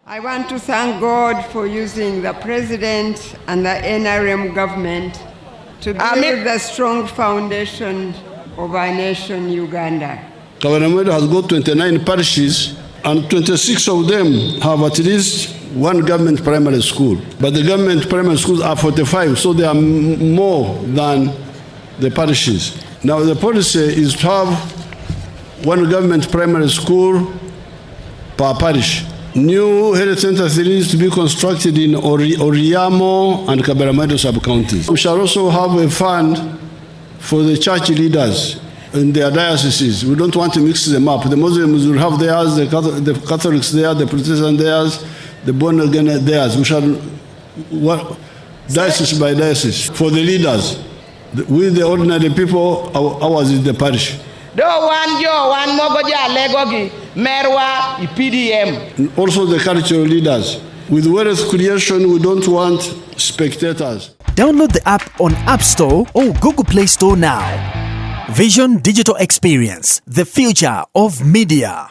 I want to thank God for using the President and the NRM government to build the strong foundation of our nation, Uganda. Kabaramaida has got 29 parishes and 26 of them have at least one government primary school. But the government primary schools are 45, so they are more than the parishes. Now the policy is to have one government primary school per parish. New health centers need to be constructed in Oriamo and Kabaramaida sub-counties. We shall also have a fund for the church leaders in their dioceses. We don't want to mix them up. The Muslims will have theirs, the Catholics theirs, the Protestants theirs, the born again theirs. We shall, diocese by diocese, for the leaders. With the ordinary people, ours is the parish. Do one mogoja legogi merwa PDM. And also the cultural leaders. With wealth creation, we don't want spectators. Download the app on App Store or Google Play Store now. Vision Digital Experience, the future of media.